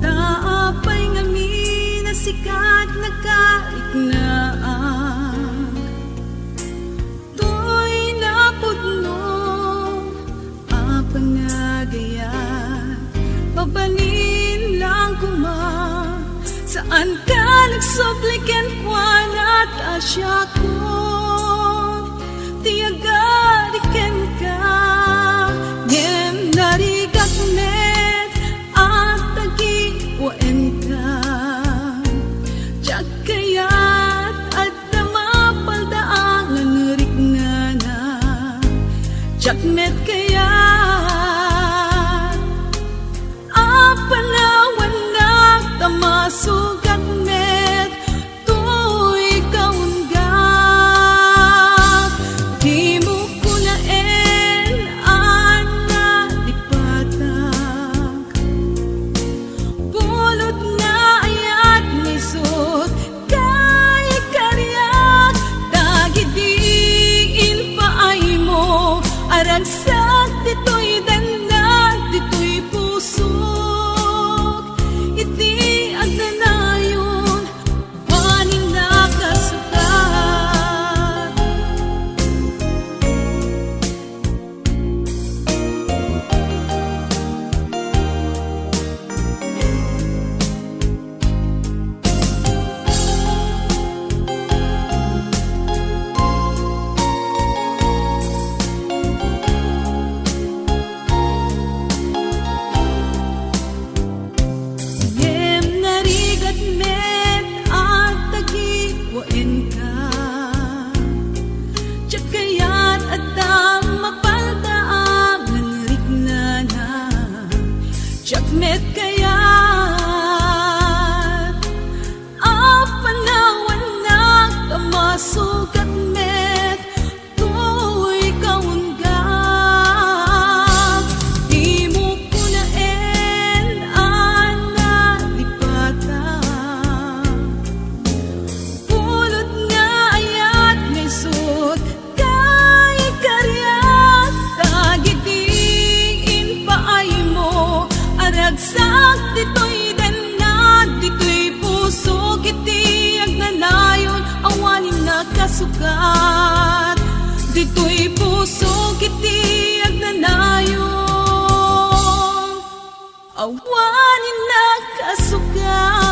Taapay ngami na sikat nagkaignaang to'y napudno apangagayat pabalin lang kuma saan ka nagsuplikan kwan at asya ko tiyagarikan ka ngem narigat met at tagiwain ka tiyagkayat at namapaldaang nanurik nga na tiyagmet kayat apanawan na tamasugat met to'y kaunggap di mo kunain ana dipatak pulot na ayat nisot kay karyak dagidiin paay mo aragsak dito'y dandag dito'y pusok iti agnanayon panin nakasukat ngem narigat met at tagiwain ka tiyagkayat at mapaldaang nanurik na na tiyagmet kayat apanawan na tamasugat met to'y kaunggap di mo kunain ana dipatak pulot nga ayat ngay sut kay karyat tagidiin paay mo aragsak dito'y danad dito'y puso kiti agnanayon awanin nakasukat dito'y puso kiti agnanayon awanin nakasukat